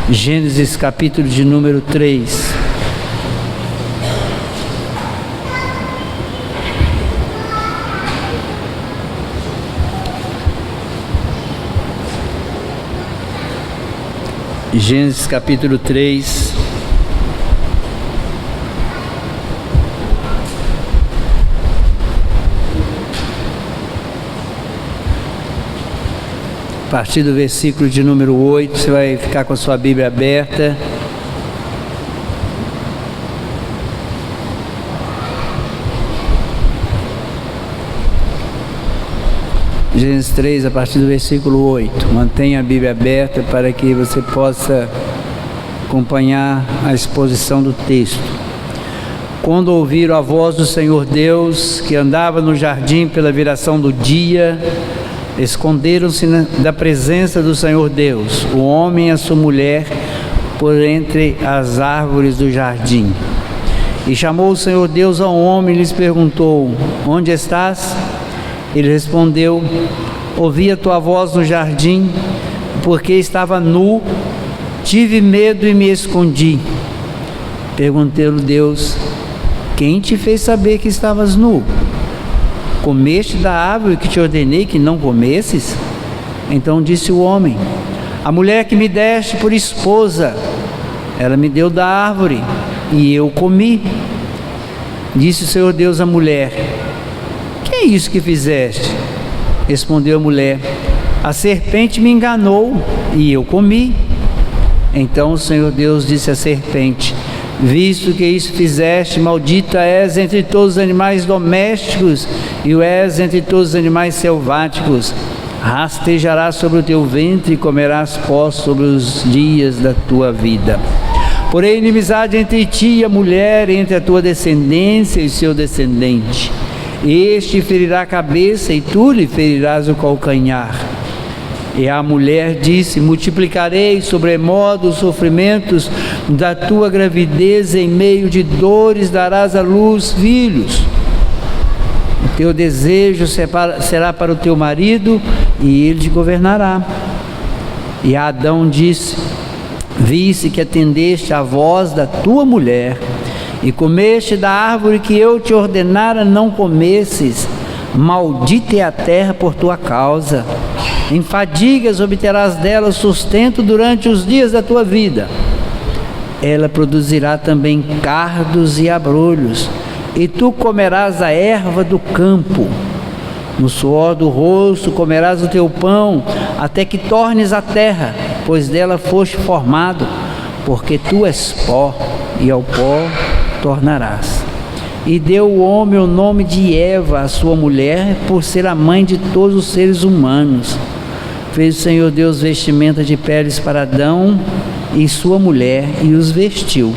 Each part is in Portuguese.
Gênesis capítulo de número 3. Gênesis capítulo 3. A partir do versículo de número 8, você vai ficar com a sua Bíblia aberta. Gênesis 3, a partir do versículo 8. Mantenha a Bíblia aberta para que você possa acompanhar a exposição do texto. Quando ouviram a voz do Senhor Deus, que andava no jardim pela viração do dia, esconderam-se da presença do Senhor Deus, o homem e a sua mulher, por entre as árvores do jardim. E chamou o Senhor Deus ao homem e lhes perguntou: onde estás? Ele respondeu: ouvi a tua voz no jardim, porque estava nu, tive medo e me escondi. Perguntou-lhe Deus: quem te fez saber que estavas nu? Comeste da árvore que te ordenei que não comesses? Então disse o homem: a mulher que me deste por esposa, ela me deu da árvore e eu comi. Disse o Senhor Deus à mulher: que é isso que fizeste? Respondeu a mulher: a serpente me enganou e eu comi. Então o Senhor Deus disse à serpente: visto que isso fizeste, maldita és entre todos os animais domésticos e o és entre todos os animais selváticos. Rastejarás sobre o teu ventre e comerás pó sobre os dias da tua vida. Porém, inimizade entre ti e a mulher, entre a tua descendência e seu descendente. Este ferirá a cabeça e tu lhe ferirás o calcanhar. E a mulher disse: multiplicarei sobremodo os sofrimentos da tua gravidez, em meio de dores darás à luz filhos. O teu desejo será para o teu marido e ele te governará. E Adão disse: viste que atendeste à voz da tua mulher e comeste da árvore que eu te ordenara não comesses. Maldita é a terra por tua causa. Em fadigas obterás dela sustento durante os dias da tua vida. Ela produzirá também cardos e abrolhos, e tu comerás a erva do campo. No suor do rosto comerás o teu pão, até que tornes a terra, pois dela foste formado, porque tu és pó, e ao pó tornarás. E deu o homem o nome de Eva, a sua mulher, por ser a mãe de todos os seres humanos. Fez o Senhor Deus vestimenta de peles para Adão e sua mulher, e os vestiu.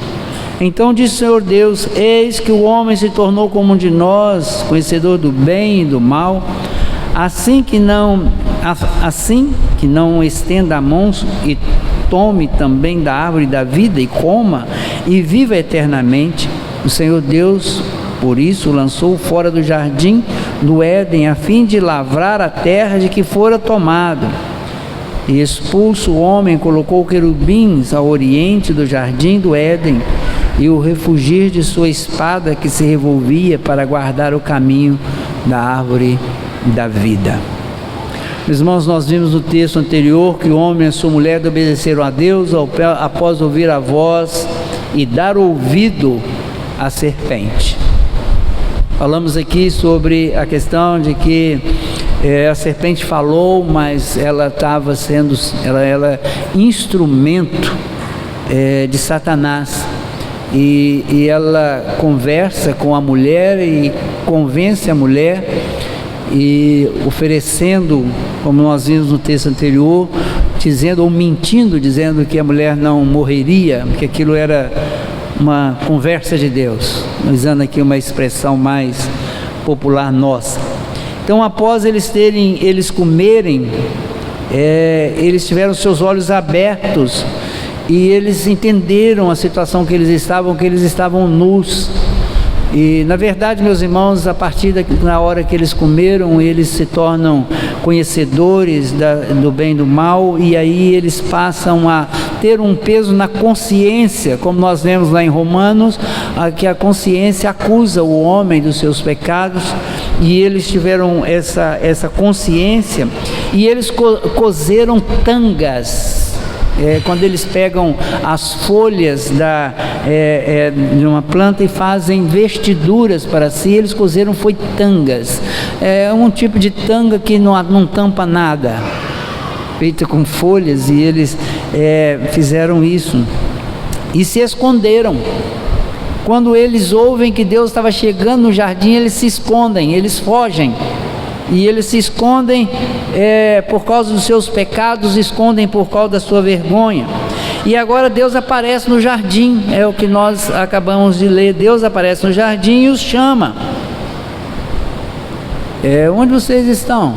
Então disse o Senhor Deus: eis que o homem se tornou como um de nós, conhecedor do bem e do mal. Assim que não estenda a mão e tome também da árvore da vida e coma e viva eternamente. O Senhor Deus, por isso, lançou fora do jardim do Éden, a fim de lavrar a terra de que fora tomado. E expulso o homem, colocou querubins ao oriente do jardim do Éden, e o refugir de sua espada que se revolvia para guardar o caminho da árvore da vida. Meus irmãos, nós vimos no texto anterior que o homem e a sua mulher obedeceram a Deus após ouvir a voz e dar ouvido à serpente. Falamos aqui sobre a questão de que a serpente falou, mas ela estava sendo ela instrumento de Satanás. E ela conversa com a mulher e convence a mulher, e oferecendo, como nós vimos no texto anterior, dizendo ou mentindo, dizendo que a mulher não morreria, que aquilo era uma conversa de Deus, usando aqui uma expressão mais popular nossa. Então, após eles comerem, eles tiveram seus olhos abertos e eles entenderam a situação que eles estavam nus. E na verdade, meus irmãos, a partir da hora que eles comeram, eles se tornam conhecedores do bem e do mal, e aí eles passam a ter um peso na consciência, como nós vemos lá em Romanos, que a consciência acusa o homem dos seus pecados, e eles tiveram essa consciência, e eles cozeram tangas. Quando eles pegam as folhas de uma planta e fazem vestiduras para si, eles cozeram foi tangas. É um tipo de tanga que não tampa nada, feita com folhas, e eles fizeram isso e se esconderam. Quando eles ouvem que Deus estava chegando no jardim, eles se escondem, eles fogem. E eles se escondem por causa dos seus pecados, escondem por causa da sua vergonha. E agora Deus aparece no jardim, é o que nós acabamos de ler. Deus aparece no jardim e os chama. Onde vocês estão?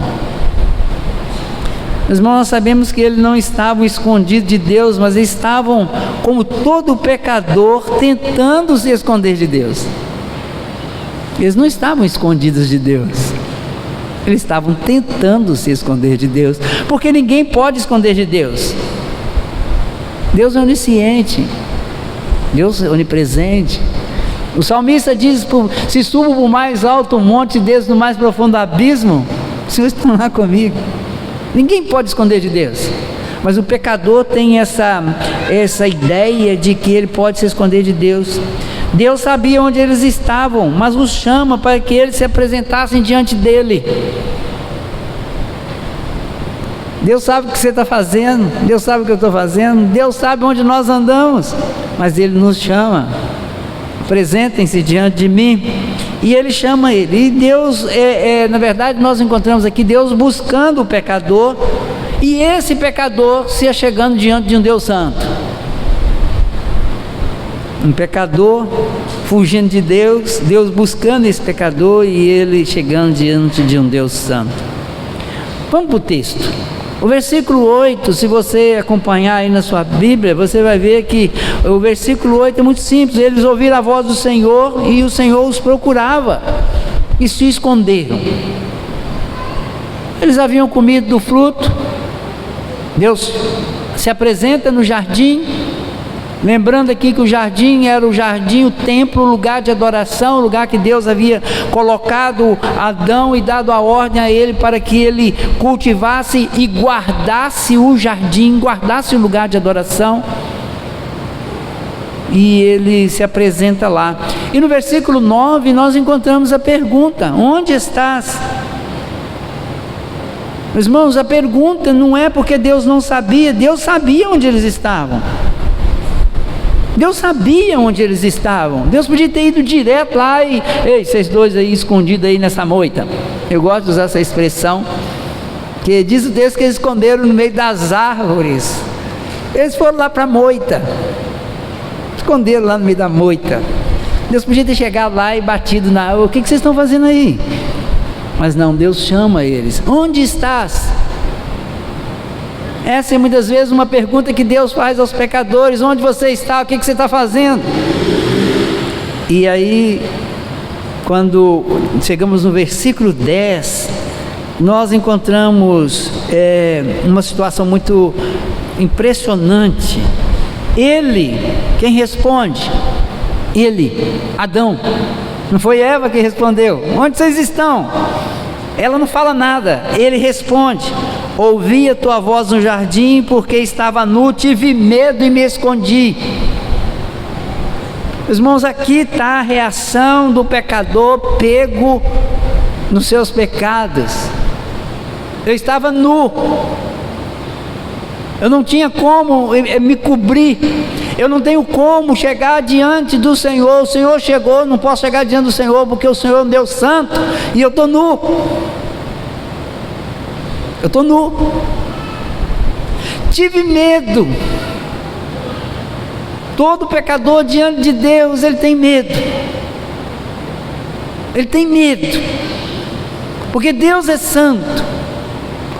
Meus irmãos, nós sabemos que eles não estavam escondidos de Deus, mas estavam, como todo pecador, tentando se esconder de Deus. Eles não estavam escondidos de Deus. Eles estavam tentando se esconder de Deus, porque ninguém pode esconder de Deus. Deus é onisciente, Deus é onipresente. O salmista diz: se subo para o mais alto monte, desço no mais profundo abismo, o Senhor está lá comigo. Ninguém pode esconder de Deus, mas o pecador tem essa ideia de que ele pode se esconder de Deus. Deus sabia onde eles estavam, mas os chama para que eles se apresentassem diante dele. Deus sabe o que você está fazendo, Deus sabe o que eu estou fazendo, Deus sabe onde nós andamos, mas Ele nos chama: apresentem-se diante de mim. E Ele chama ele. E Deus, na verdade, nós encontramos aqui Deus buscando o pecador, e esse pecador se achegando diante de um Deus santo. Um pecador fugindo de Deus, Deus buscando esse pecador, e ele chegando diante de um Deus santo. Vamos para o texto. O versículo 8, se você acompanhar aí na sua Bíblia, você vai ver que o versículo 8 é muito simples. Eles ouviram a voz do Senhor, e o Senhor os procurava, e se esconderam. Eles haviam comido do fruto. Deus se apresenta no jardim. Lembrando aqui que o jardim era o jardim, o templo, o lugar de adoração, o lugar que Deus havia colocado Adão e dado a ordem a ele para que ele cultivasse e guardasse o jardim, guardasse o lugar de adoração. E ele se apresenta lá. E no versículo 9 nós encontramos a pergunta: onde estás? Meus irmãos, a pergunta não é porque Deus não sabia, Deus sabia onde eles estavam. Deus sabia onde eles estavam. Deus podia ter ido direto lá e: ei, vocês dois aí escondidos aí nessa moita. Eu gosto de usar essa expressão, que diz o texto que eles esconderam no meio das árvores. Eles foram lá para a moita, esconderam lá no meio da moita. Deus podia ter chegado lá e batido na: o que vocês estão fazendo aí? Mas não, Deus chama eles: onde estás? Essa é muitas vezes uma pergunta que Deus faz aos pecadores: onde você está? O que você está fazendo? E aí, quando chegamos no versículo 10, nós encontramos uma situação muito impressionante. Ele, quem responde? Ele, Adão. Não foi Eva que respondeu: onde vocês estão? Ela não fala nada, ele responde: ouvi a tua voz no jardim, porque estava nu, tive medo e me escondi. Meus irmãos, aqui está a reação do pecador pego nos seus pecados. Eu estava nu, eu não tinha como me cobrir, eu não tenho como chegar diante do Senhor. O Senhor chegou, não posso chegar diante do Senhor, porque o Senhor é um Deus santo, e eu estou nu. Eu estou nu. Tive medo. Todo pecador diante de Deus, ele tem medo. Ele tem medo, porque Deus é santo.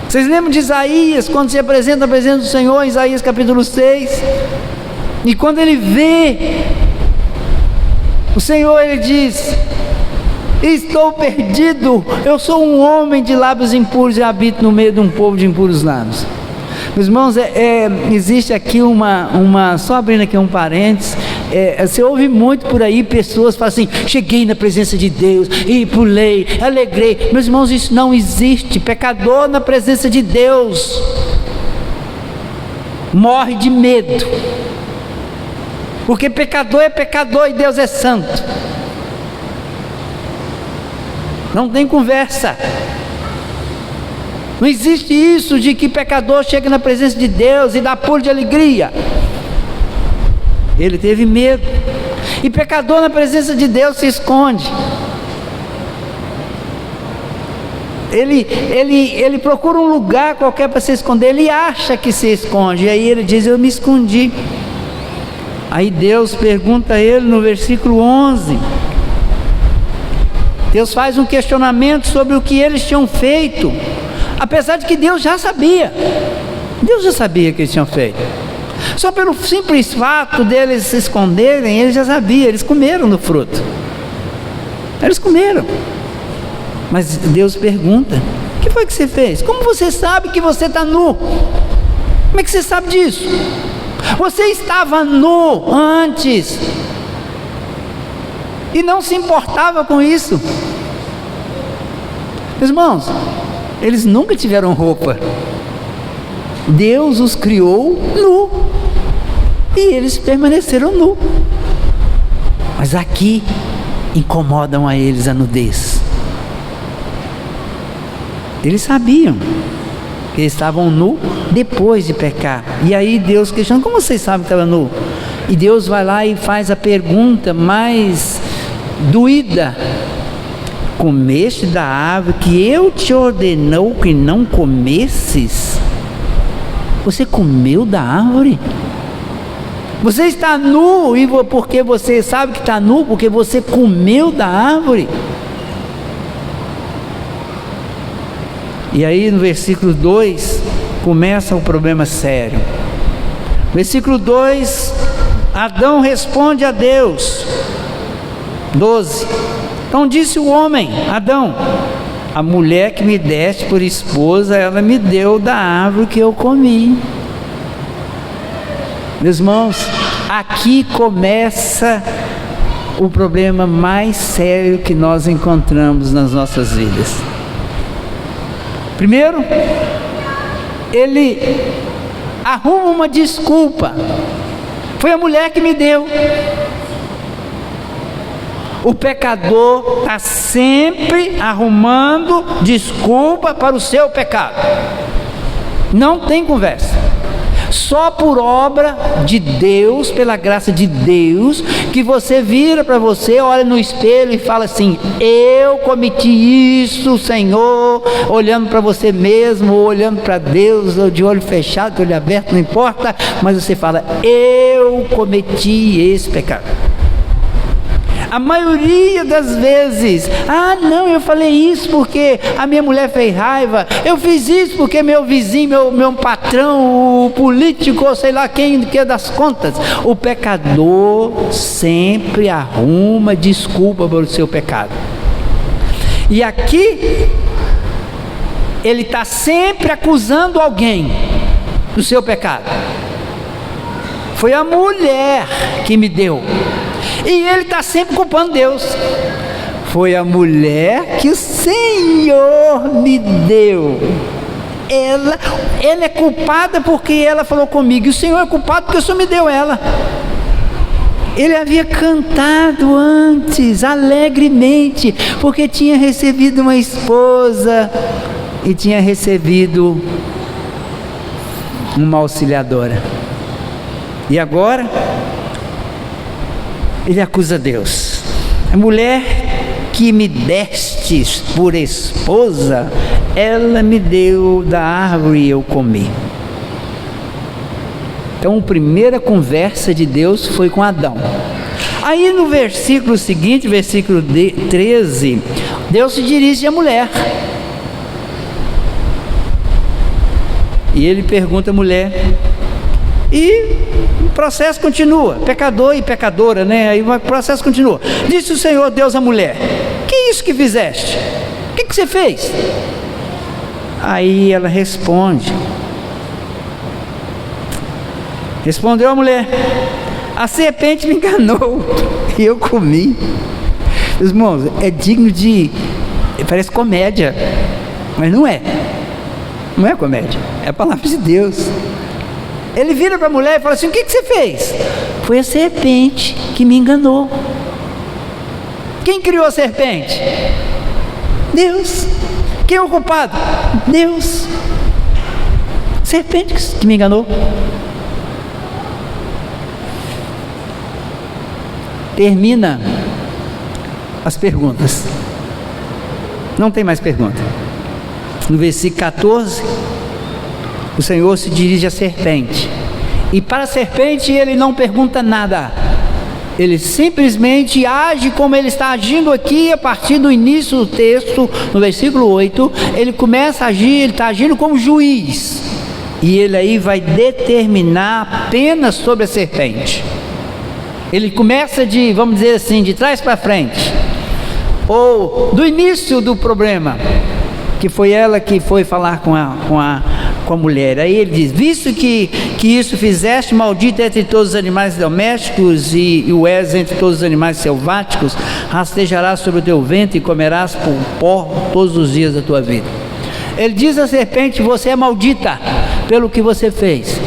Vocês lembram de Isaías, quando se apresenta na presença do Senhor, em Isaías capítulo 6, e quando ele vê o Senhor, ele diz: estou perdido, eu sou um homem de lábios impuros e habito no meio de um povo de impuros lábios. Meus irmãos, existe aqui só abrindo aqui um parênteses, você ouve muito por aí pessoas falam assim: cheguei na presença de Deus e pulei, alegrei. Meus irmãos, isso não existe. Pecador na presença de Deus morre de medo, porque pecador é pecador e Deus é santo. Não tem conversa. Não existe isso de que pecador chega na presença de Deus e dá pulo de alegria. Ele teve medo. E pecador na presença de Deus se esconde. Ele procura um lugar qualquer para se esconder. Ele acha que se esconde. E aí ele diz: eu me escondi. Aí Deus pergunta a ele no versículo 11. Deus faz um questionamento sobre o que eles tinham feito, apesar de que Deus já sabia. Deus já sabia que eles tinham feito. Só pelo simples fato deles se esconderem, ele já sabia. Eles comeram do fruto. Eles comeram. Mas Deus pergunta: o que foi que você fez? Como você sabe que você está nu? Como é que você sabe disso? Você estava nu antes e não se importava com isso. Meus irmãos, eles nunca tiveram roupa. Deus os criou nu e eles permaneceram nu. Mas aqui incomodam a eles a nudez. Eles sabiam que eles estavam nu depois de pecar. E aí Deus questiona: como vocês sabem que estava nu? E Deus vai lá e faz a pergunta mais doída: comeste da árvore que eu te ordenou que não comesses? Você comeu da árvore? Você está nu, e porque você sabe que está nu, porque você comeu da árvore. E aí no versículo 2 começa o problema sério. Versículo 2, Adão responde a Deus. 12. Então disse o homem, Adão: a mulher que me deste por esposa, ela me deu da árvore que eu comi. Meus irmãos, aqui começa o problema mais sério que nós encontramos nas nossas vidas. Primeiro, ele arruma uma desculpa: foi a mulher que me deu. O pecador está sempre arrumando desculpa para o seu pecado. Não tem conversa. Só por obra de Deus, pela graça de Deus, que você vira para você, olha no espelho e fala assim: eu cometi isso, Senhor, olhando para você mesmo, ou olhando para Deus, ou de olho fechado, de olho aberto, não importa, mas você fala: eu cometi esse pecado. A maioria das vezes: ah não, eu falei isso porque a minha mulher fez raiva, eu fiz isso porque meu vizinho, meu patrão, o político, sei lá quem que das contas. O pecador sempre arruma desculpa pelo seu pecado. E aqui ele está sempre acusando alguém do seu pecado. Foi a mulher que me deu. E ele está sempre culpando Deus. Foi a mulher que o Senhor me deu. Ela é culpada porque ela falou comigo. E o Senhor é culpado porque o Senhor me deu ela. Ele havia cantado antes, alegremente, porque tinha recebido uma esposa e tinha recebido uma auxiliadora. E agora ele acusa Deus: a mulher que me destes por esposa, ela me deu da árvore e eu comi. Então a primeira conversa de Deus foi com Adão. Aí no versículo seguinte, versículo 13, Deus se dirige à mulher. E ele pergunta à mulher, e o processo continua, pecador e pecadora, né? Aí o processo continua. Disse o Senhor Deus à mulher: que é isso que fizeste? O que você fez? Aí ela responde: Respondeu a mulher: a serpente me enganou e eu comi. Irmãos, é digno de... parece comédia, mas não é. Não é comédia, é a palavra de Deus. Ele vira para a mulher e fala assim: o que você fez? Foi a serpente que me enganou. Quem criou a serpente? Deus. Quem é o culpado? Deus. Serpente que me enganou. Termina as perguntas. Não tem mais pergunta. No versículo 14, o Senhor se dirige à serpente. E para a serpente ele não pergunta nada. Ele simplesmente age como ele está agindo aqui a partir do início do texto, no versículo 8. Ele começa a agir, ele está agindo como juiz. E ele aí vai determinar apenas sobre a serpente. Ele começa de, vamos dizer assim, de trás para frente. Ou do início do problema, que foi ela que foi falar com a mulher. Aí ele diz: visto que isso fizeste, maldito entre todos os animais domésticos e o és entre todos os animais selváticos, rastejarás sobre o teu ventre e comerás por pó todos os dias da tua vida. Ele diz à serpente: você é maldita pelo que você fez.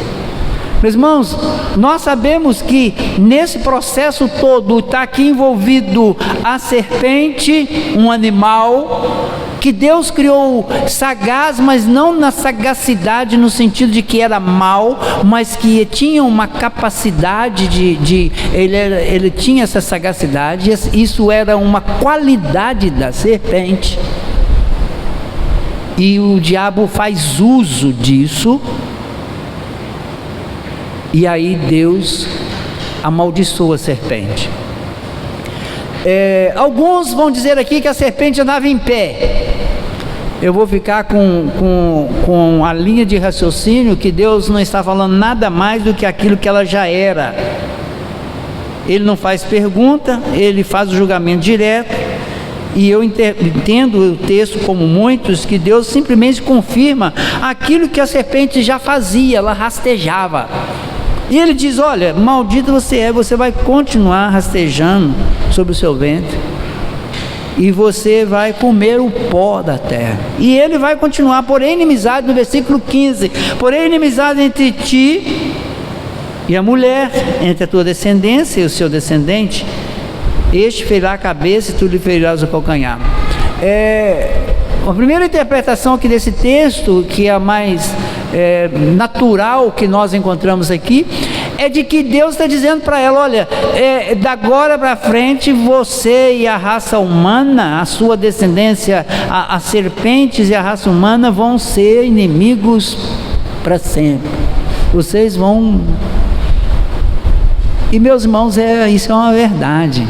Meus irmãos, nós sabemos que nesse processo todo está aqui envolvido a serpente, um animal que Deus criou sagaz, mas não na sagacidade no sentido de que era mau, mas que tinha uma capacidade ele tinha essa sagacidade. Isso era uma qualidade da serpente, e o diabo faz uso disso. E aí Deus amaldiçoa a serpente. Alguns vão dizer aqui que a serpente andava em pé. Eu vou ficar com a linha de raciocínio que Deus não está falando nada mais do que aquilo que ela já era. Ele não faz pergunta, ele faz o julgamento direto. E eu entendo o texto como muitos, que Deus simplesmente confirma aquilo que a serpente já fazia, ela rastejava. E ele diz: olha, maldito você é, você vai continuar rastejando sobre o seu ventre, e você vai comer o pó da terra. E ele vai continuar: porém inimizade, no versículo 15, porém inimizade entre ti e a mulher, entre a tua descendência e o seu descendente, este ferirá a cabeça e tu lhe ferirás o calcanhar. A primeira interpretação aqui desse texto, que é a mais natural que nós encontramos aqui, é de que Deus está dizendo para ela: olha, da agora para frente você e a raça humana, a sua descendência, as serpentes e a raça humana vão ser inimigos para sempre. Vocês vão... E meus irmãos, isso é uma verdade.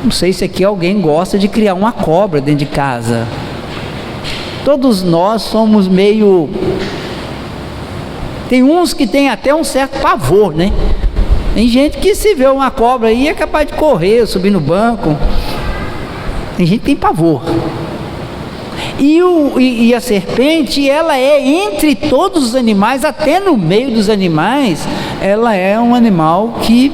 Não sei se aqui alguém gosta de criar uma cobra dentro de casa. Todos nós somos meio... Tem uns que tem até um certo pavor, né? Tem gente que, se vê uma cobra aí, é capaz de correr, subir no banco. Tem gente que tem pavor. E a serpente, ela é entre todos os animais, até no meio dos animais, ela é um animal que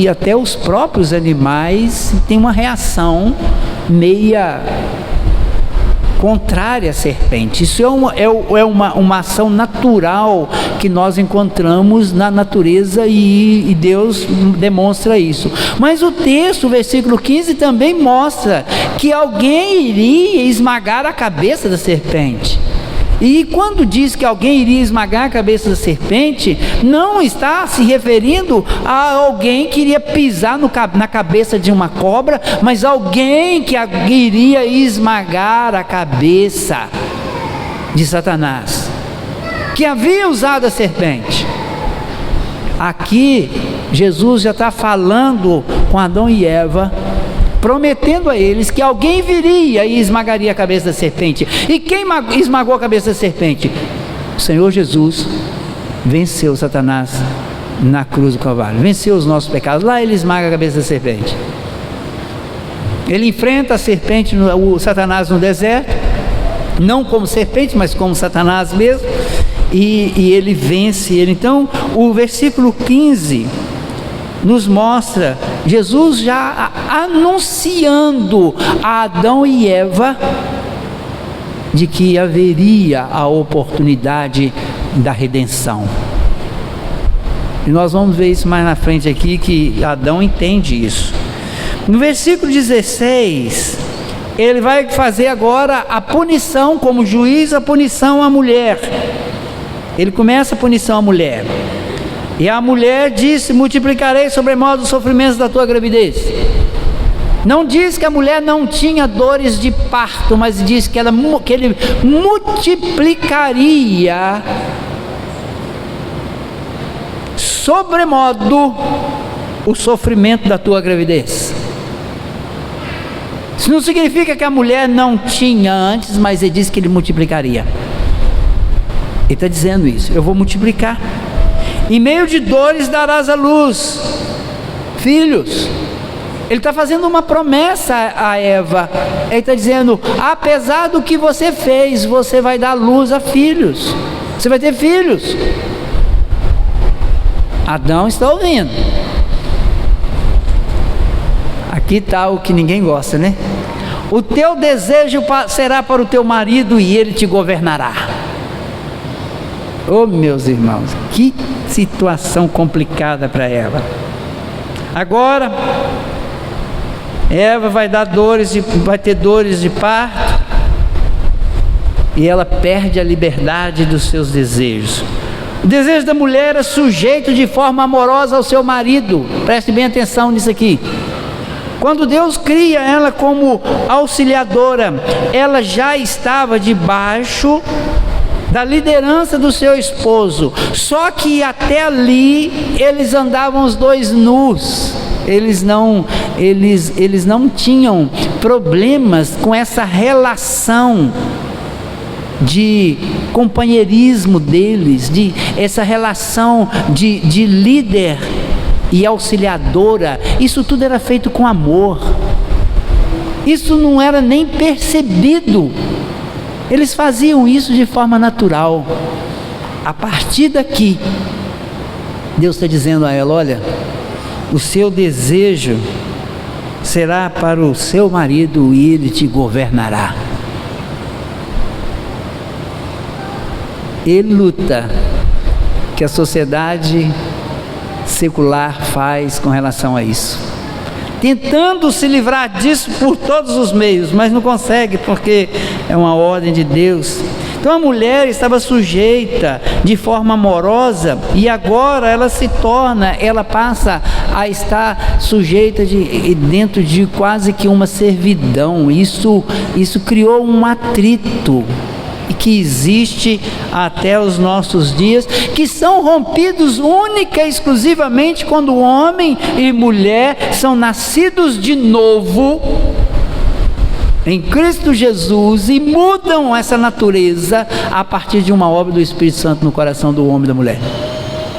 até os próprios animais têm uma reação meia contrária à serpente. Isso é uma ação natural que nós encontramos na natureza, e Deus demonstra isso. Mas o texto, o versículo 15, também mostra que alguém iria esmagar a cabeça da serpente. E quando diz que alguém iria esmagar a cabeça da serpente, não está se referindo a alguém que iria pisar na cabeça de uma cobra, mas alguém que iria esmagar a cabeça de Satanás, que havia usado a serpente. Aqui Jesus já está falando com Adão e Eva, prometendo a eles que alguém viria e esmagaria a cabeça da serpente. E quem esmagou a cabeça da serpente? O Senhor Jesus venceu Satanás na cruz do Calvário, venceu os nossos pecados. Lá ele esmaga a cabeça da serpente. Ele enfrenta a serpente, o Satanás no deserto, não como serpente, mas como Satanás mesmo. e ele vence ele. Então, o versículo 15 nos mostra Jesus já anunciando a Adão e Eva de que haveria a oportunidade da redenção. E nós vamos ver isso mais na frente aqui, que Adão entende isso. No versículo 16, ele vai fazer agora a punição, como juiz, a punição à mulher. Ele começa a punição à mulher. E a mulher disse: multiplicarei sobremodo os sofrimentos da tua gravidez. Não diz que a mulher não tinha dores de parto, mas diz que ele multiplicaria sobremodo o sofrimento da tua gravidez. Isso não significa que a mulher não tinha antes, mas ele diz que ele multiplicaria. Ele está dizendo isso: eu vou multiplicar. Em meio de dores darás à luz filhos. Ele está fazendo uma promessa a Eva. Ele está dizendo: apesar do que você fez, você vai dar luz a filhos. Você vai ter filhos. Adão está ouvindo. Aqui está o que ninguém gosta, né? O teu desejo será para o teu marido e ele te governará. Oh, meus irmãos, que situação complicada para Eva. Agora Eva vai ter dores de parto, e ela perde a liberdade dos seus desejos. O desejo da mulher era sujeito de forma amorosa ao seu marido. Preste bem atenção nisso aqui. Quando Deus cria ela como auxiliadora, ela já estava debaixo da liderança do seu esposo. Só que até ali eles andavam os dois nus. Eles não tinham problemas com essa relação de companheirismo deles, essa relação de líder e auxiliadora. Isso tudo era feito com amor. Isso não era nem percebido. Eles faziam isso de forma natural. A partir daqui, Deus está dizendo a ela: olha, o seu desejo será para o seu marido e ele te governará. Ele luta que a sociedade secular faz com relação a isso, tentando se livrar disso por todos os meios, mas não consegue, porque é uma ordem de Deus. Então a mulher estava sujeita de forma amorosa, e agora ela passa a estar sujeita dentro de quase que uma servidão. Isso criou um atrito que existe até os nossos dias, que são rompidos única e exclusivamente quando homem e mulher são nascidos de novo em Cristo Jesus e mudam essa natureza a partir de uma obra do Espírito Santo no coração do homem e da mulher.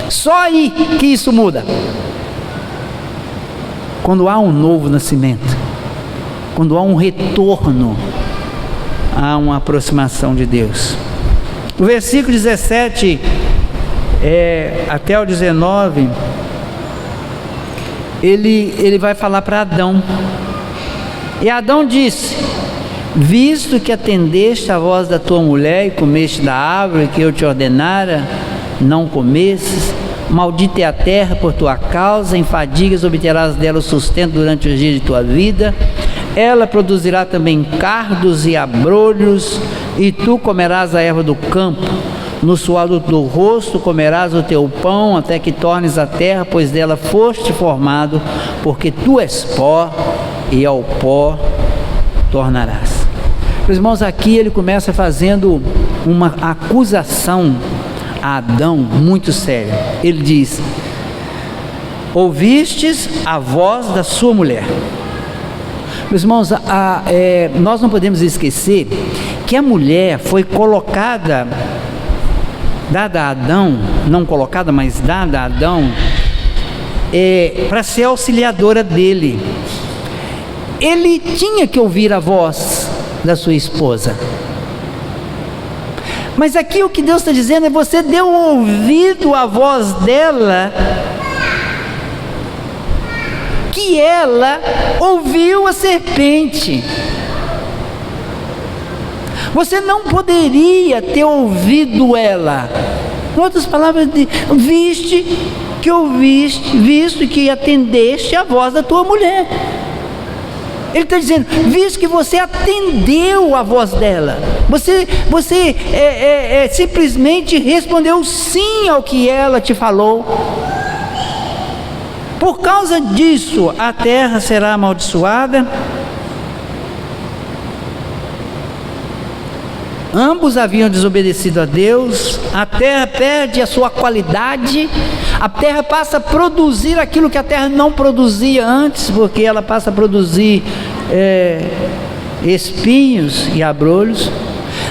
Só aí que isso muda. Quando há um novo nascimento, quando há um retorno, há uma aproximação de Deus. O versículo 17 até o 19, ele vai falar para Adão. E Adão disse: visto que atendeste à voz da tua mulher e comeste da árvore que eu te ordenara, não comesses, maldita é a terra por tua causa, em fadigas obterás dela o sustento durante os dias de tua vida. Ela produzirá também cardos e abrolhos, e tu comerás a erva do campo. No suor do rosto comerás o teu pão, até que tornes a terra, pois dela foste formado, porque tu és pó, e ao pó tornarás. Meus irmãos, aqui ele começa fazendo uma acusação a Adão muito séria. Ele diz: ouvistes a voz da sua mulher. Meus irmãos, nós não podemos esquecer que a mulher foi colocada, dada a Adão, não colocada, mas dada a Adão, para ser auxiliadora dele. Ele tinha que ouvir a voz da sua esposa, Mas aqui o que Deus está dizendo é: você deu ouvido à voz dela, que ela ouviu a serpente. Você não poderia ter ouvido ela. Em outras palavras, visto que atendeste a voz da tua mulher. Ele está dizendo: visto que você atendeu a voz dela, você simplesmente respondeu sim ao que ela te falou. Por causa disso, a terra será amaldiçoada. Ambos haviam desobedecido a Deus. A terra perde a sua qualidade. A terra passa a produzir aquilo que a terra não produzia antes, porque ela passa a produzir espinhos e abrolhos.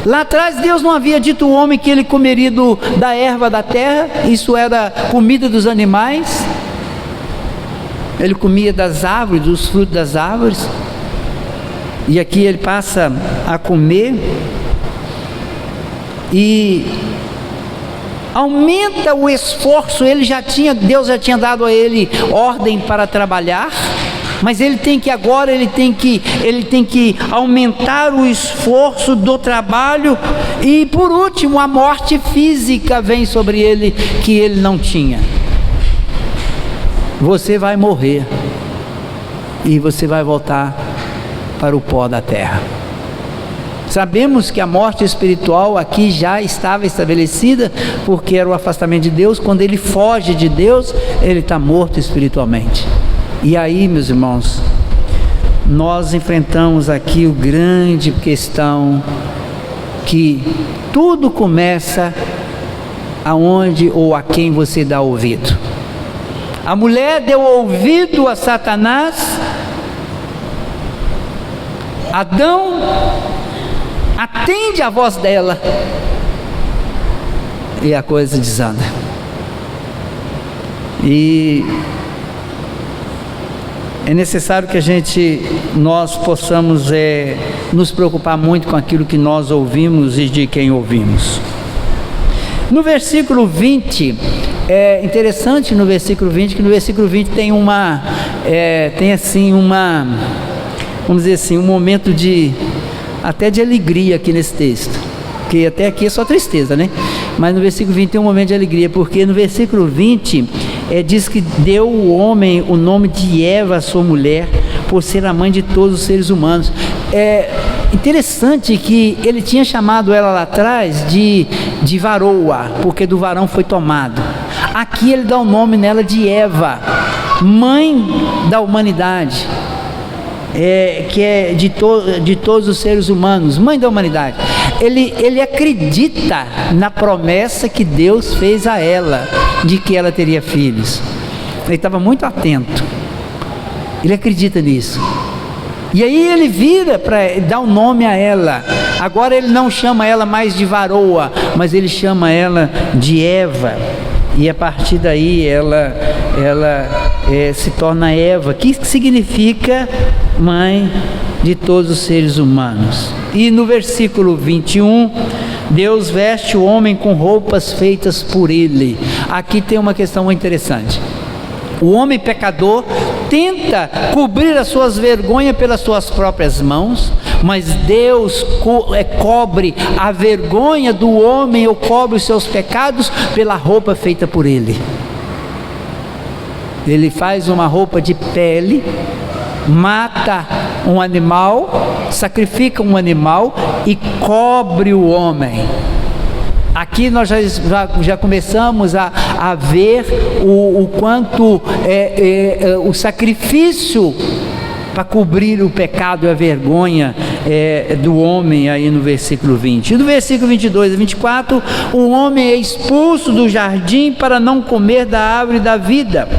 Lá atrás Deus não havia dito ao homem que ele comeria da erva da terra. Isso era comida dos animais. Ele comia das árvores, dos frutos das árvores. E aqui ele passa a comer. E aumenta o esforço. Deus já tinha dado a ele ordem para trabalhar, mas ele tem que aumentar o esforço do trabalho. E por último, a morte física vem sobre ele, que ele não tinha. Você vai morrer e você vai voltar para o pó da terra. Sabemos que a morte espiritual aqui já estava estabelecida, porque era o afastamento de Deus. Quando ele foge de Deus, ele está morto espiritualmente. E aí, meus irmãos, nós enfrentamos aqui o grande questão, que tudo começa aonde ou a quem você dá ouvido. A mulher deu ouvido a Satanás. Adão atende a voz dela e a coisa desanda. E é necessário que nós possamos nos preocupar muito com aquilo que nós ouvimos e de quem ouvimos. No versículo 20, é interessante no versículo 20, que no versículo 20 tem vamos dizer assim, um momento até de alegria aqui nesse texto, porque até aqui é só tristeza, né? Mas no versículo 20 tem um momento de alegria, porque no versículo 20 diz que deu o homem o nome de Eva, sua mulher, por ser a mãe de todos os seres humanos. É interessante que ele tinha chamado ela lá atrás de varoa, porque do varão foi tomado. Aqui ele dá o nome nela de Eva, mãe da humanidade. Que é de todos os seres humanos, mãe da humanidade. Ele acredita na promessa que Deus fez a ela, de que ela teria filhos. Ele estava muito atento, ele acredita nisso. E aí ele vira para dar um nome a ela. Agora ele não chama ela mais de varoa, mas ele chama ela de Eva. E a partir daí ela se torna Eva, que significa mãe de todos os seres humanos. E no versículo 21, Deus veste o homem com roupas feitas por ele. Aqui tem uma questão muito interessante. O homem pecador tenta cobrir as suas vergonhas pelas suas próprias mãos, mas Deus cobre a vergonha do homem, ou cobre os seus pecados pela roupa feita por ele. Ele faz uma roupa de pele, mata um animal, sacrifica um animal e cobre o homem. Aqui nós já começamos a ver o quanto o sacrifício para cobrir o pecado e a vergonha do homem, aí no versículo 20. E no versículo 22 a 24, o homem é expulso do jardim para não comer da árvore da vida.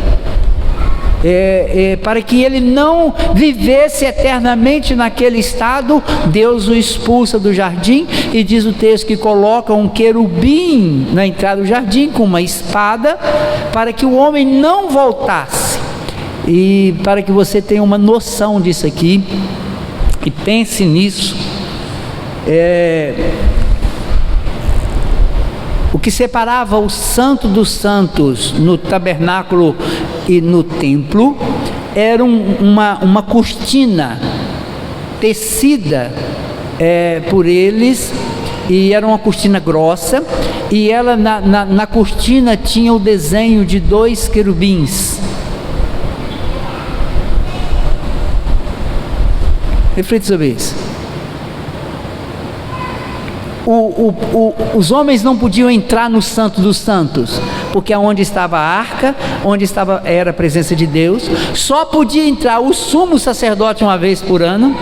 Para que ele não vivesse eternamente naquele estado, Deus o expulsa do jardim, e diz o texto que coloca um querubim na entrada do jardim com uma espada, para que o homem não voltasse. E para que você tenha uma noção disso aqui e pense nisso, O que separava o Santo dos Santos no tabernáculo e no templo era uma cortina tecida por eles, e era uma cortina grossa, e ela na cortina tinha o desenho de 2 querubins. Reflita sobre isso. Os homens não podiam entrar no Santo dos Santos, porque onde estava a arca, era a presença de Deus, só podia entrar o sumo sacerdote uma vez por ano,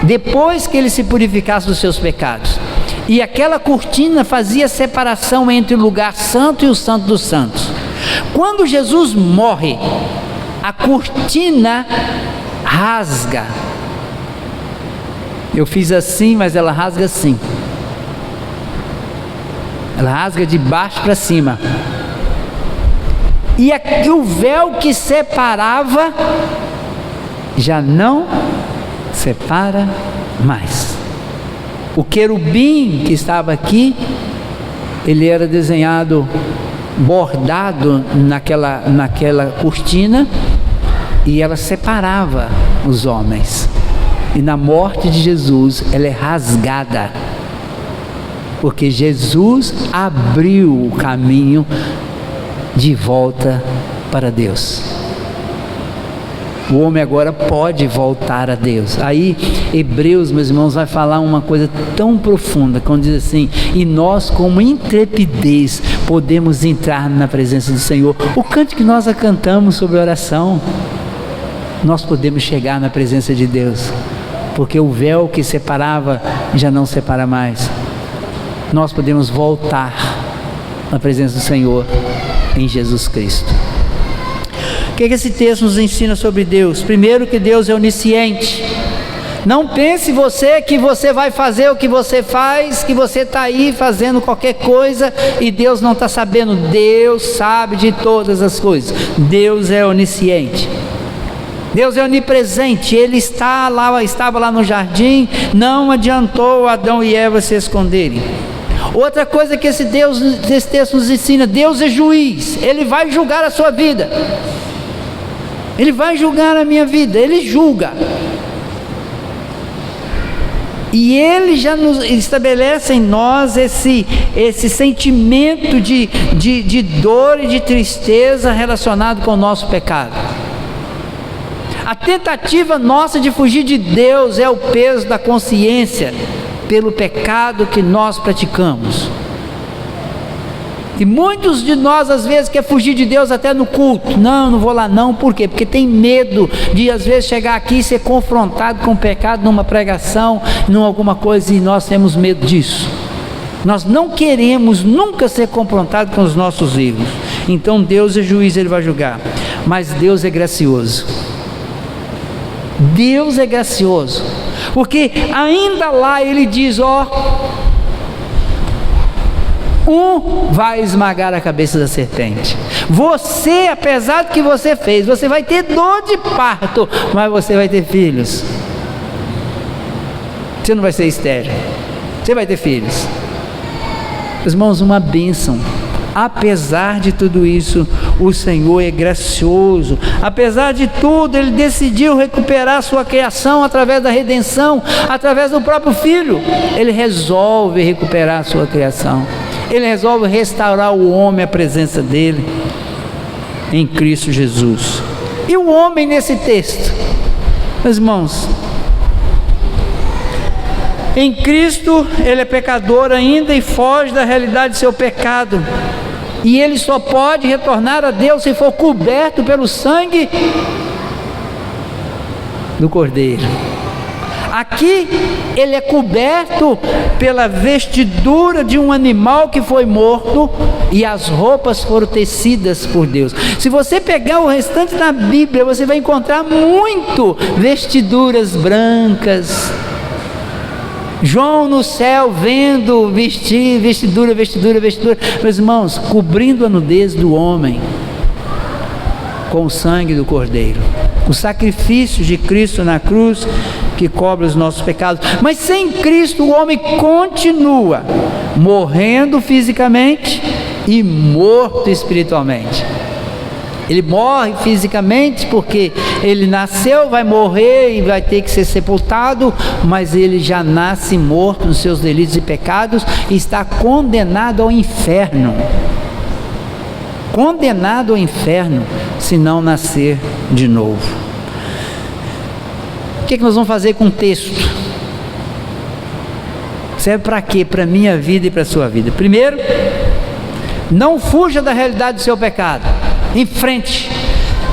depois que ele se purificasse dos seus pecados. E aquela cortina fazia separação entre o lugar santo e o Santo dos Santos. Quando Jesus morre, a cortina rasga. Eu fiz assim, mas ela rasga assim. Ela rasga de baixo para cima. E aqui o véu que separava já não separa mais. O querubim que estava aqui, ele era desenhado, bordado naquela cortina, e ela separava os homens. E na morte de Jesus, ela é rasgada, porque Jesus abriu o caminho de volta para Deus. O homem agora pode voltar a Deus. Aí Hebreus, meus irmãos, vai falar uma coisa tão profunda, quando diz assim: e nós com intrepidez podemos entrar na presença do Senhor. O canto que nós cantamos sobre oração, nós podemos chegar na presença de Deus, porque o véu que separava já não separa mais. Nós podemos voltar na presença do Senhor em Jesus Cristo. O que esse texto nos ensina sobre Deus? Primeiro, que Deus é onisciente. Não pense você que você vai fazer o que você faz, que você está aí fazendo qualquer coisa e Deus não está sabendo. Deus sabe de todas as coisas. Deus é onisciente. Deus é onipresente. Ele estava lá no jardim, não adiantou Adão e Eva se esconderem. Outra coisa que esse texto nos ensina: Deus é juiz. Ele vai julgar a sua vida. Ele vai julgar a minha vida. Ele julga. E Ele já nos estabelece em nós esse sentimento de dor e de tristeza relacionado com o nosso pecado. A tentativa nossa de fugir de Deus é o peso da consciência pelo pecado que nós praticamos. E muitos de nós às vezes quer fugir de Deus até no culto. Não vou lá não. Por quê? Porque tem medo de às vezes chegar aqui e ser confrontado com o pecado numa pregação, numa alguma coisa, e nós temos medo disso. Nós não queremos nunca ser confrontados com os nossos erros. Então Deus é juiz, Ele vai julgar. Mas Deus é gracioso. Deus é gracioso, porque ainda lá Ele diz: vai esmagar a cabeça da serpente. Você, apesar do que você fez, você vai ter dor de parto, mas você vai ter filhos. Você não vai ser estéril, você vai ter filhos. Irmãos, uma bênção. Apesar de tudo isso, o Senhor é gracioso. Apesar de tudo, Ele decidiu recuperar a sua criação através da redenção, através do próprio Filho. Ele resolve recuperar a sua criação. Ele resolve restaurar o homem à presença dEle em Cristo Jesus. E o homem nesse texto, meus irmãos, em Cristo ele é pecador ainda e foge da realidade do seu pecado. E ele só pode retornar a Deus se for coberto pelo sangue do Cordeiro. Aqui ele é coberto pela vestidura de um animal que foi morto, e as roupas foram tecidas por Deus. Se você pegar o restante da Bíblia, você vai encontrar muito vestiduras brancas. João no céu vendo vestidura. Meus irmãos, cobrindo a nudez do homem com o sangue do Cordeiro. O sacrifício de Cristo na cruz que cobre os nossos pecados. Mas sem Cristo o homem continua morrendo fisicamente e morto espiritualmente. Ele morre fisicamente porque ele nasceu, vai morrer e vai ter que ser sepultado, mas ele já nasce morto nos seus delitos e pecados e está condenado ao inferno. Condenado ao inferno se não nascer de novo. O que nós vamos fazer com o texto? Serve para quê? Para a minha vida e para a sua vida. Primeiro, não fuja da realidade do seu pecado. Enfrente.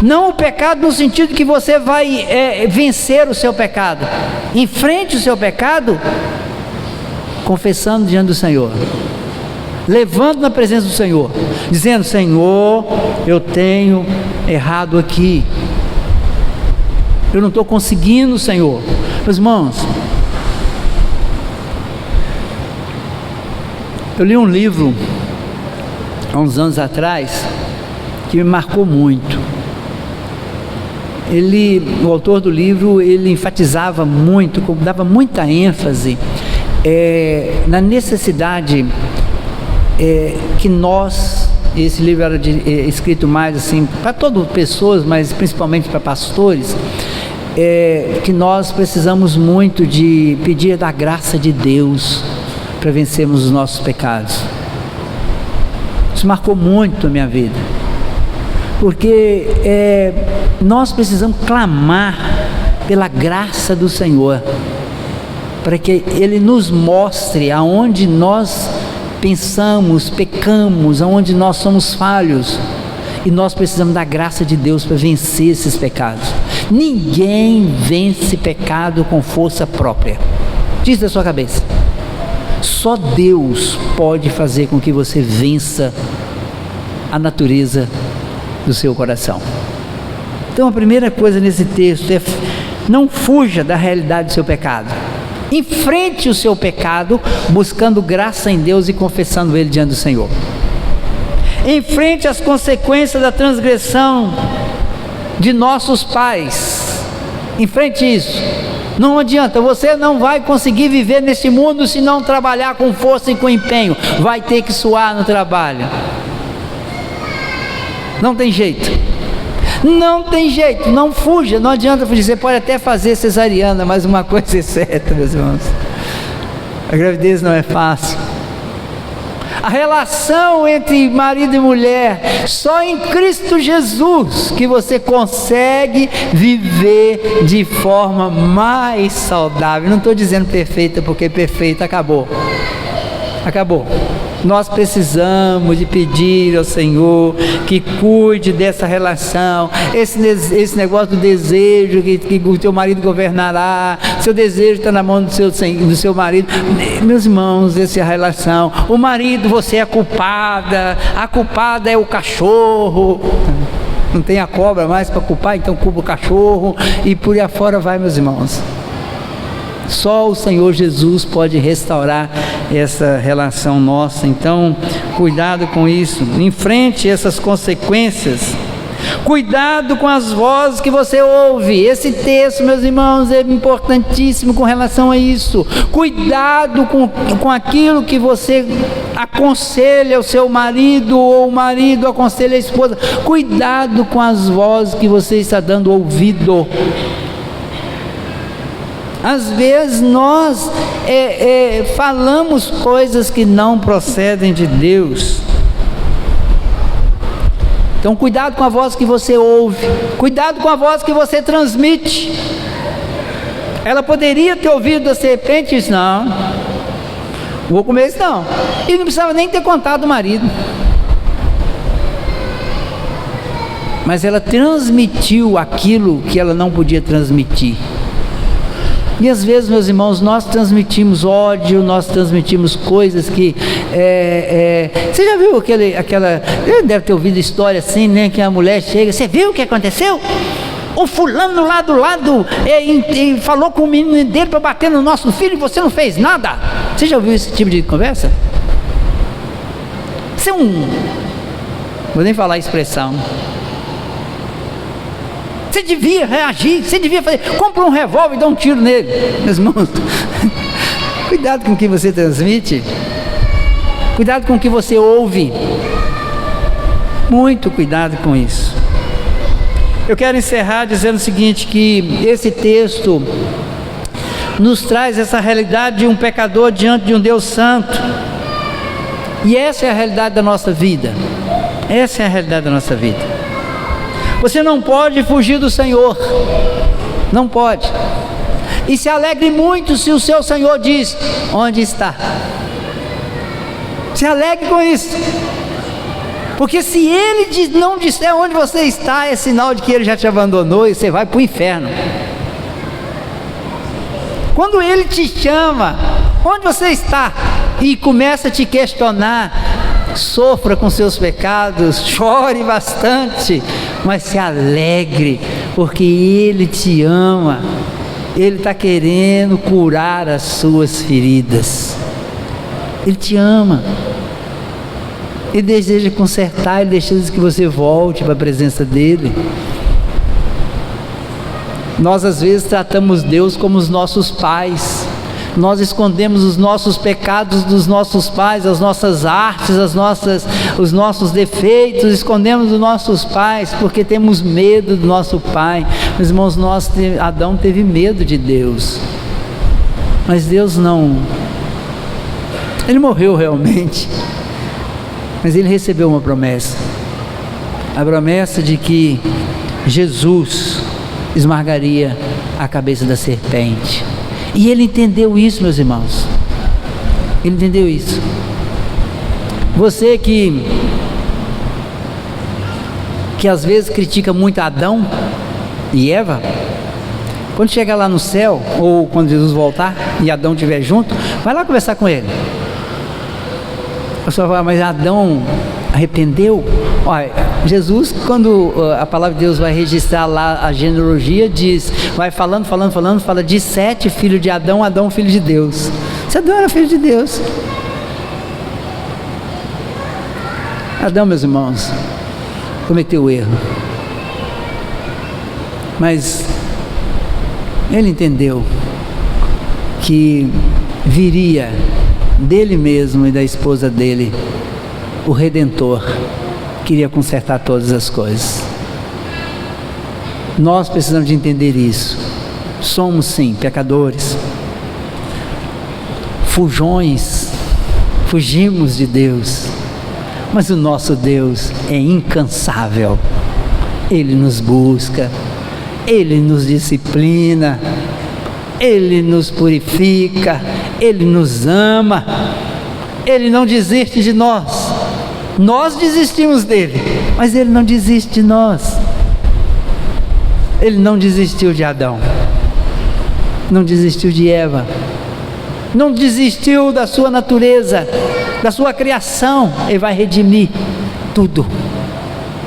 Não o pecado no sentido que você vai vencer o seu pecado. Enfrente o seu pecado confessando diante do Senhor, levando na presença do Senhor, dizendo: Senhor, eu tenho errado aqui, eu não estou conseguindo, Senhor. Meus irmãos, eu li um livro há uns anos atrás que me marcou muito. O autor do livro, ele enfatizava muito, dava muita ênfase na necessidade que nós, esse livro era escrito mais assim para todas as pessoas, mas principalmente para pastores, que nós precisamos muito de pedir da graça de Deus para vencermos os nossos pecados. Isso marcou muito a minha vida, porque nós precisamos clamar pela graça do Senhor, para que Ele nos mostre aonde nós pensamos, pecamos, aonde nós somos falhos, e nós precisamos da graça de Deus para vencer esses pecados. Ninguém vence pecado com força própria. Diz da sua cabeça. Só Deus pode fazer com que você vença a natureza do seu coração. Então a primeira coisa nesse texto é: não fuja da realidade do seu pecado. Enfrente o seu pecado, buscando graça em Deus e confessando ele diante do Senhor. Enfrente as consequências da transgressão de nossos pais. Enfrente isso. Não adianta, você não vai conseguir viver nesse mundo se não trabalhar com força e com empenho. Vai ter que suar no trabalho. Não tem jeito. Não tem jeito, não fuja, não adianta fugir. Você pode até fazer cesariana, mas uma coisa é certa, meus irmãos: a gravidez não é fácil. A relação entre marido e mulher, só em Cristo Jesus que você consegue viver de forma mais saudável. Não estou dizendo perfeita, porque perfeita acabou. Acabou. Nós precisamos de pedir ao Senhor que cuide dessa relação, esse negócio do desejo, que o teu marido governará, seu desejo está na mão do seu marido. Meus irmãos, essa é a relação. O marido, você é a culpada é o cachorro. Não tem a cobra mais para culpar, então culpa o cachorro, e por aí afora vai, meus irmãos. Só o Senhor Jesus pode restaurar essa relação nossa. Então, cuidado com isso. Enfrente essas consequências. Cuidado com as vozes que você ouve. Esse texto, meus irmãos, é importantíssimo com relação a isso. Cuidado com aquilo que você aconselha o seu marido, ou o marido aconselha a esposa. Cuidado com as vozes que você está dando ouvido. Às vezes nós falamos coisas que não procedem de Deus. Então cuidado com a voz que você ouve, cuidado com a voz que você transmite. Ela poderia ter ouvido da serpente e disse: não, vou comer isso não. E não precisava nem ter contado o marido. Mas ela transmitiu aquilo que ela não podia transmitir. E às vezes, meus irmãos, nós transmitimos ódio, nós transmitimos coisas que... Você já viu aquela... Deve ter ouvido história assim, né? Que a mulher chega: você viu o que aconteceu? O fulano lá do lado falou com o menino dele para bater no nosso filho e você não fez nada. Você já ouviu esse tipo de conversa? Você é um... Vou nem falar a expressão. Você devia reagir, você devia fazer. Compra um revólver e dá um tiro nele. Meus irmãos, cuidado com o que você transmite. Cuidado com o que você ouve. Muito cuidado com isso. Eu quero encerrar dizendo o seguinte, que esse texto nos traz essa realidade de um pecador diante de um Deus santo. E essa é a realidade da nossa vida. Essa é a realidade da nossa vida. Você não pode fugir do Senhor. Não pode. E se alegre muito se o seu Senhor diz: onde está? Se alegre com isso. Porque se Ele não disser onde você está, é sinal de que Ele já te abandonou e você vai para o inferno. Quando Ele te chama, onde você está? E começa a te questionar, sofra com seus pecados, chore bastante, mas se alegre, porque Ele te ama. Ele está querendo curar as suas feridas. Ele te ama. Ele deseja consertar, Ele deseja que você volte para a presença dEle. Nós às vezes tratamos Deus como os nossos pais. Nós escondemos os nossos pecados dos nossos pais, as nossas artes, os nossos defeitos, escondemos dos nossos pais, porque temos medo do nosso pai. Meus irmãos, Adão teve medo de Deus, mas Deus não. Ele morreu realmente, mas ele recebeu uma promessa, a promessa de que Jesus esmagaria a cabeça da serpente. E ele entendeu isso, meus irmãos. Ele entendeu isso. Você que às vezes critica muito Adão e Eva, quando chegar lá no céu, ou quando Jesus voltar e Adão estiver junto, vai lá conversar com ele. A pessoa fala: mas Adão arrependeu? Olha, Jesus, quando a palavra de Deus vai registrar lá a genealogia, vai falando, fala de 7 filhos de Adão, Adão filho de Deus. Se Adão era filho de Deus. Adão, meus irmãos, cometeu o erro, mas ele entendeu que viria dele mesmo e da esposa dele o Redentor, queria consertar todas as coisas. Nós precisamos de entender isso. Somos sim pecadores, fujões, fugimos de Deus, mas o nosso Deus é incansável. Ele nos busca, Ele nos disciplina, Ele nos purifica, Ele nos ama, Ele não desiste de nós. Nós desistimos dele, mas Ele não desiste de nós. Ele não desistiu de Adão, não desistiu de Eva, não desistiu da sua natureza, da sua criação. Ele vai redimir tudo,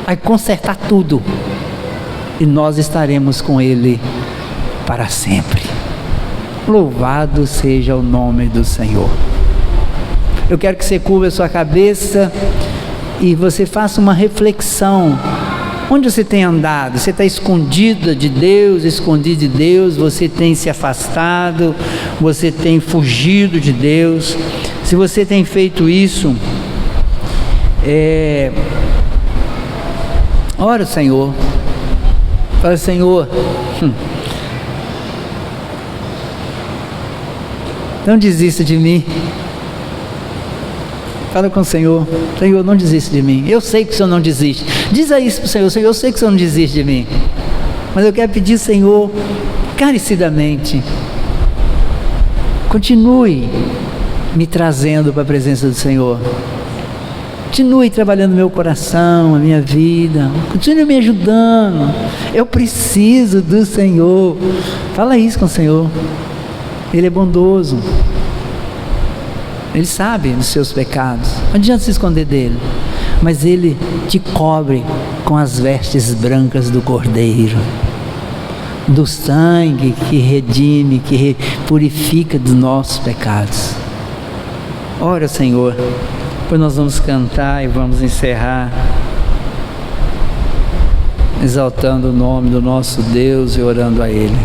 vai consertar tudo, e nós estaremos com Ele para sempre. Louvado seja o nome do Senhor. Eu quero que você curva a sua cabeça e você faça uma reflexão. Onde você tem andado? Você está escondida de Deus, escondido de Deus? Você tem se afastado? Você tem fugido de Deus? Se você tem feito isso, ora ao Senhor. Fala: Senhor, não desista de mim. Fala com o Senhor: Senhor, não desiste de mim. Eu sei que o Senhor não desiste. Diz isso para o Senhor: Senhor, eu sei que o Senhor não desiste de mim, mas eu quero pedir, Senhor, encarecidamente, continue me trazendo para a presença do Senhor. Continue trabalhando no meu coração, a minha vida. Continue me ajudando. Eu preciso do Senhor. Fala isso com o Senhor. Ele é bondoso. Ele sabe dos seus pecados. Não adianta se esconder dele. Mas Ele te cobre com as vestes brancas do Cordeiro, do sangue que redime, que purifica dos nossos pecados. Ora, Senhor, pois nós vamos cantar e vamos encerrar exaltando o nome do nosso Deus e orando a Ele.